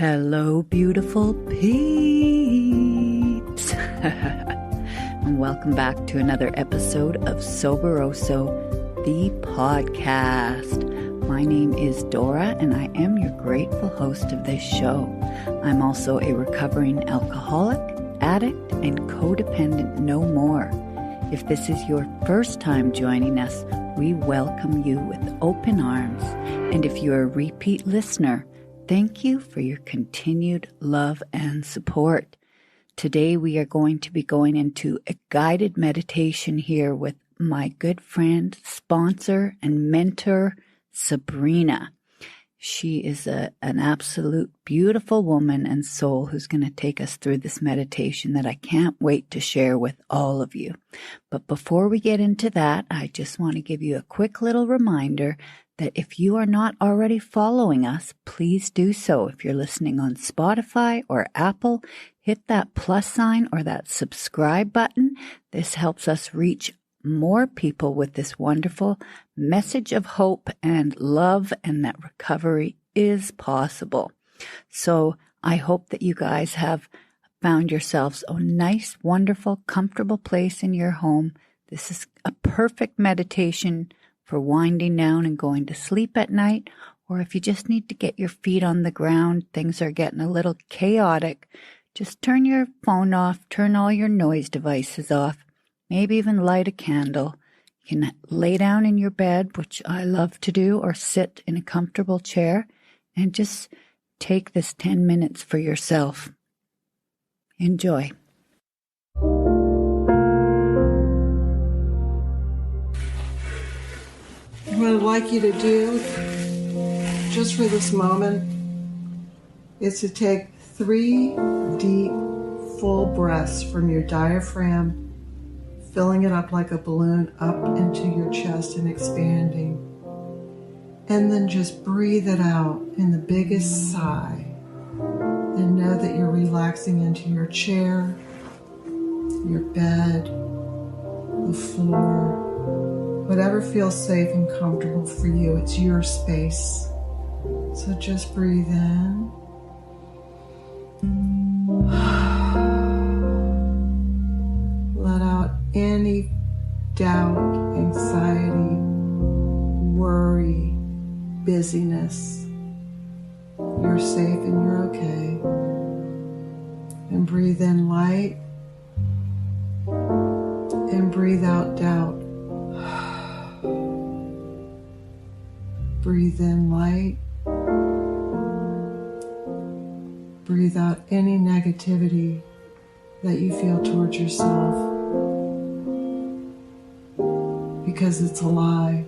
Hello, beautiful peeps. And welcome back to another episode of Soberoso, the podcast. My name is Dora, and I am your grateful host of this show. I'm also a recovering alcoholic, addict, and codependent no more. If this is your first time joining us, we welcome you with open arms. And if you're a repeat listener, thank you for your continued love and support. Today we are going to be going into a guided meditation here with my good friend, sponsor, and mentor, Sabrina. She is an absolute beautiful woman and soul who's going to take us through this meditation that I can't wait to share with all of you. But before we get into that, I just want to give you a quick little reminder that if you are not already following us, please do so. If you're listening on Spotify or Apple, hit that plus sign or that subscribe button. This helps us reach more people with this wonderful message of hope and love, and that recovery is possible. So I hope that you guys have found yourselves a nice, wonderful, comfortable place in your home. This is a perfect meditation for winding down and going to sleep at night, or if you just need to get your feet on the ground, things are getting a little chaotic, just turn your phone off, turn all your noise devices off, maybe even light a candle. You can lay down in your bed, which I love to do, or sit in a comfortable chair and just take this 10 minutes for yourself. Enjoy. What I'd like you to do, just for this moment, is to take 3 deep, full breaths from your diaphragm, filling it up like a balloon up into your chest and expanding. And then just breathe it out in the biggest sigh. And know that you're relaxing into your chair, your bed, the floor, whatever feels safe and comfortable for you. It's your space. So just breathe in. Let out any doubt, anxiety, worry, busyness. You're safe and you're okay. And breathe in light. And breathe out doubt. Breathe in light. Breathe out any negativity that you feel towards yourself, because it's a lie.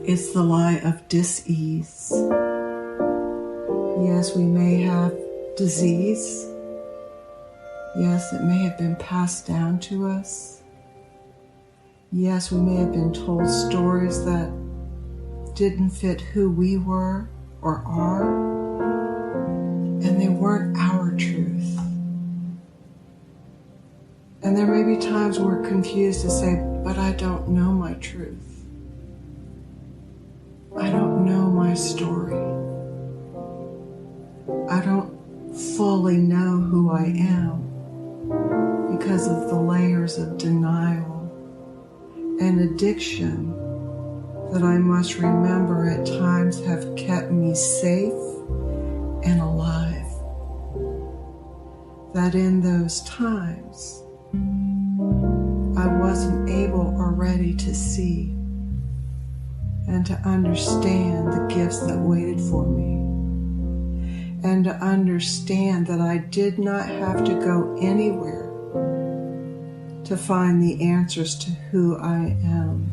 It's the lie of dis-ease. Yes, we may have disease. Yes, it may have been passed down to us. Yes, we may have been told stories that didn't fit who we were or are, and they weren't our truth. And there may be times we're confused to say, but I don't know my truth. I don't know my story. I don't fully know who I am because of the layers of denial and addiction that I must remember at times have kept me safe and alive. That in those times, I wasn't able or ready to see and to understand the gifts that waited for me, and to understand that I did not have to go anywhere to find the answers to who I am,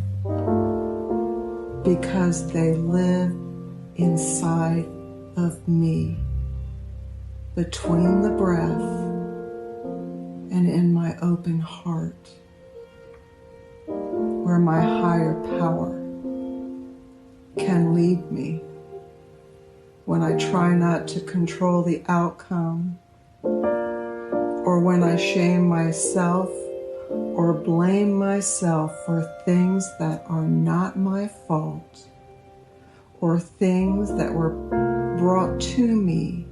because they live inside of me, between the breath and in my open heart, where my higher power can lead me when I try not to control the outcome, or when I shame myself or blame myself for things that are not my fault, or things that were brought to me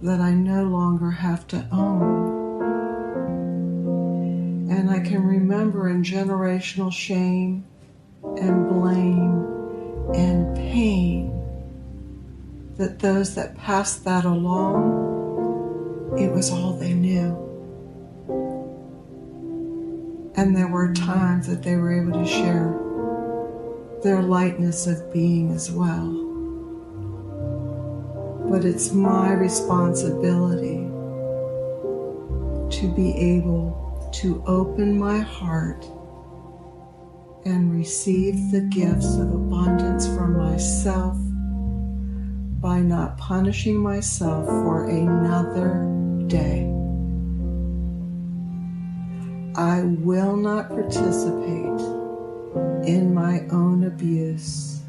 that I no longer have to own. And I can remember in generational shame and blame and pain that those that passed that along, it was all they knew. And there were times that they were able to share their lightness of being as well. But it's my responsibility to be able to open my heart and receive the gifts of abundance from myself by not punishing myself for another day. I will not participate in my own abuse.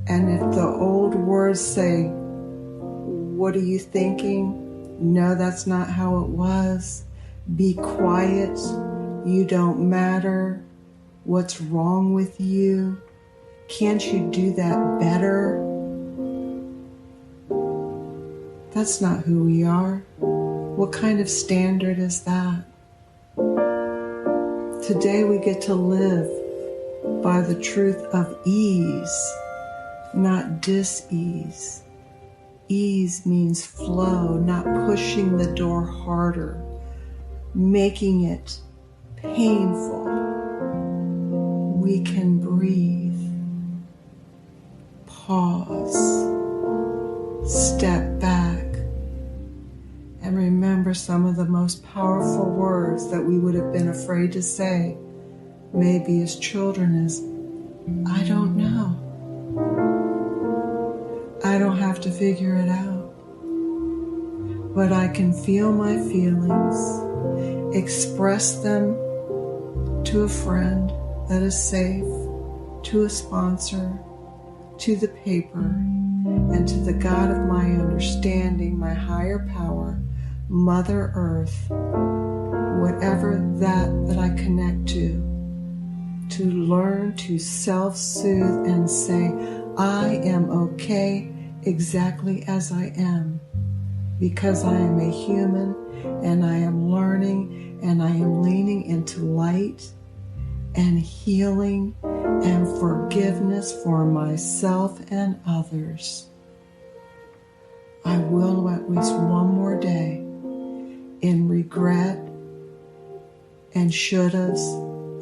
And if the old words say, "What are you thinking? No, that's not how it was. Be quiet. You don't matter. What's wrong with you? Can't you do that better?" That's not who we are. What kind of standard is that? Today we get to live by the truth of ease, not dis-ease. Ease means flow, not pushing the door harder, making it painful. We can breathe, pause, step back, and remember some of the most powerful words that we would have been afraid to say, maybe as children, is, "I don't know. I don't have to figure it out. But I can feel my feelings, express them to a friend that is safe, to a sponsor, to the paper, and to the God of my understanding, my higher power, Mother Earth, whatever that I connect to learn to self-soothe and say, I am okay exactly as I am, because I am a human and I am learning and I am leaning into light and healing and forgiveness for myself and others. I will at least one more day in regret and shouldas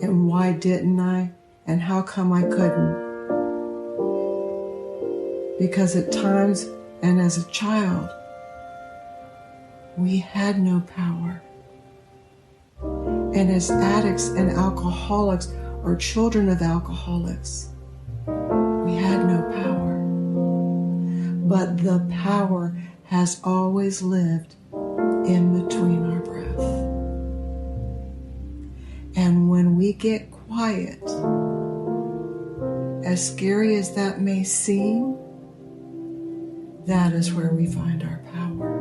and why didn't I and how come I couldn't. Because at times and as a child, we had no power. And as addicts and alcoholics or children of alcoholics, we had no power. But the power has always lived in between our breath. And when we get quiet, as scary as that may seem, that is where we find our power.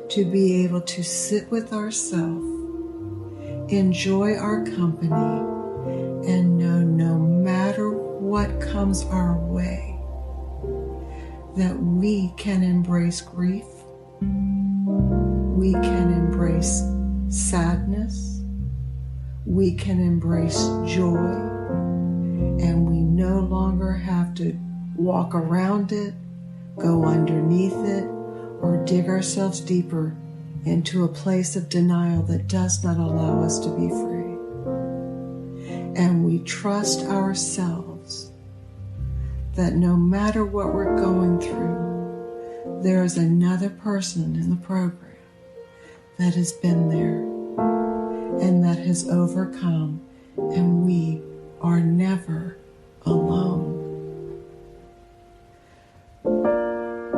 To be able to sit with ourselves, enjoy our company, and know no matter what comes our way, that we can embrace grief, we can embrace sadness, we can embrace joy, and we no longer have to walk around it, go underneath it, or dig ourselves deeper into a place of denial that does not allow us to be free. And we trust ourselves that no matter what we're going through, there is another person in the program that has been there and that has overcome, and we are never alone.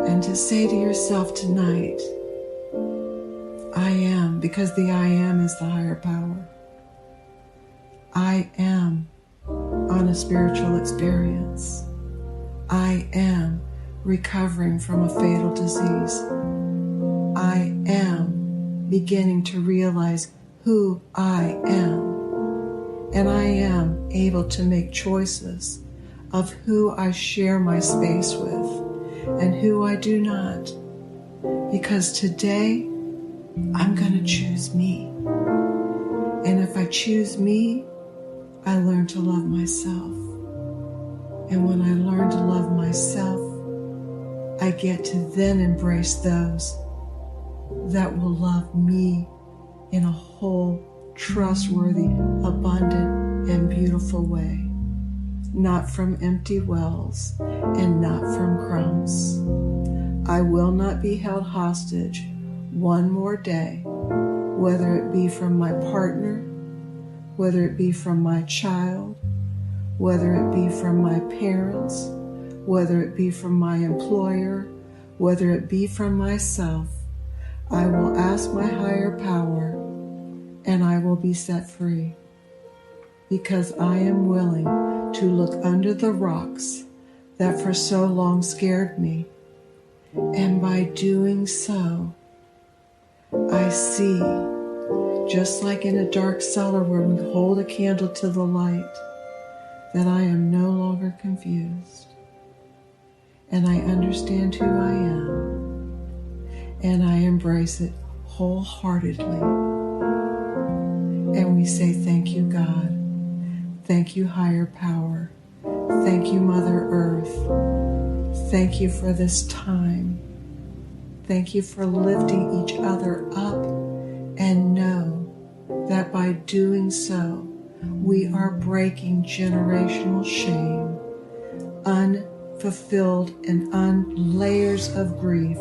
And to say to yourself tonight, I am, because the I am is the higher power. I am on a spiritual experience. I am recovering from a fatal disease. I am beginning to realize who I am. And I am able to make choices of who I share my space with and who I do not. Because today, I'm going to choose me. And if I choose me, I learn to love myself. And when I learn to love myself, I get to then embrace those that will love me in a whole, trustworthy, abundant, and beautiful way. Not from empty wells and not from crumbs. I will not be held hostage one more day, whether it be from my partner, whether it be from my child, whether it be from my parents, whether it be from my employer, whether it be from myself. I will ask my higher power and I will be set free, because I am willing to look under the rocks that for so long scared me. And by doing so, I see, just like in a dark cellar where we hold a candle to the light, that I am no longer confused. And I understand who I am. And I embrace it wholeheartedly. And we say, thank you, God. Thank you, higher power. Thank you, Mother Earth. Thank you for this time. Thank you for lifting each other up, and know that by doing so, we are breaking generational shame, unfulfilled and layers of grief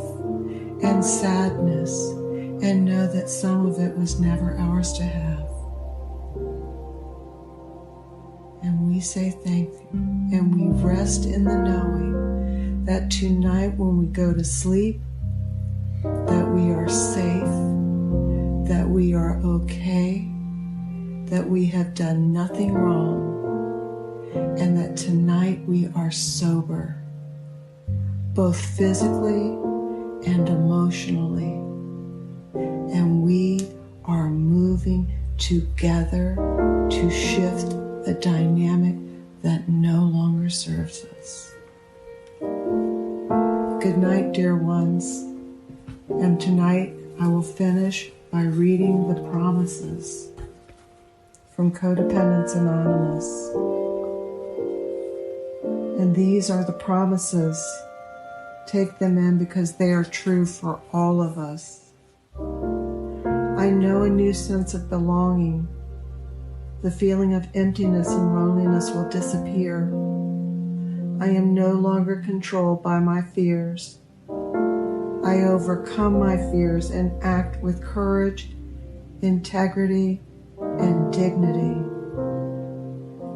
and sadness, and know that some of it was never ours to have. And we say thank you, and we rest in the knowing that tonight when we go to sleep, that we are safe, that we are okay, that we have done nothing wrong, and that tonight we are sober, both physically and emotionally, and we are moving together to shift the dynamic that no longer serves us. Good night, dear ones. And tonight I will finish by reading the promises from Codependence Anonymous. And these are the promises. Take them in because they are true for all of us. I know a new sense of belonging. The feeling of emptiness and loneliness will disappear. I am no longer controlled by my fears. I overcome my fears and act with courage, integrity, and dignity.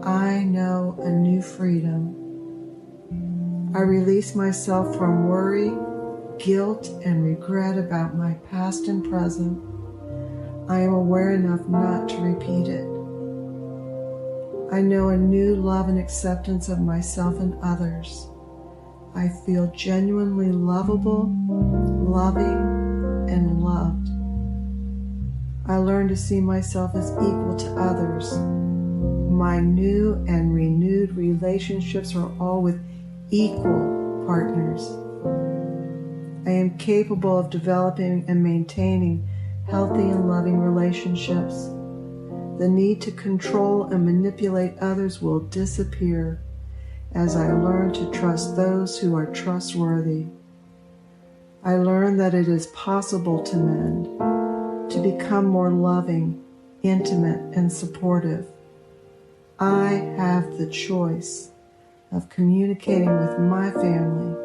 I know a new freedom. I release myself from worry, guilt, and regret about my past and present. I am aware enough not to repeat it. I know a new love and acceptance of myself and others. I feel genuinely lovable, loving, and loved. I learn to see myself as equal to others. My new and renewed relationships are all with equal partners. I am capable of developing and maintaining healthy and loving relationships. The need to control and manipulate others will disappear as I learn to trust those who are trustworthy. I learn that it is possible to mend, to become more loving, intimate, and supportive. I have the choice of communicating with my family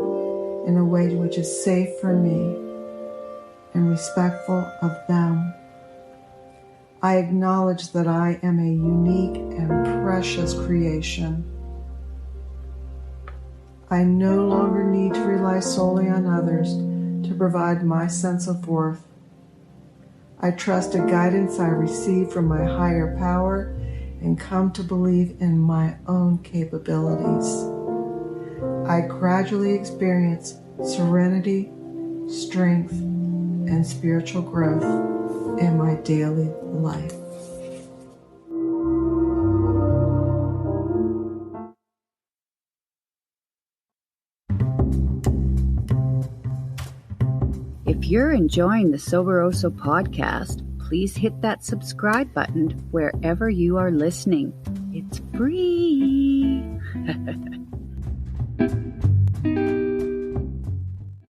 in a way which is safe for me and respectful of them. I acknowledge that I am a unique and precious creation. I no longer need to rely solely on others to provide my sense of worth. I trust the guidance I receive from my higher power and come to believe in my own capabilities. I gradually experience serenity, strength, and spiritual growth in my daily life. If you're enjoying the Soberoso podcast, please hit that subscribe button wherever you are listening. It's free.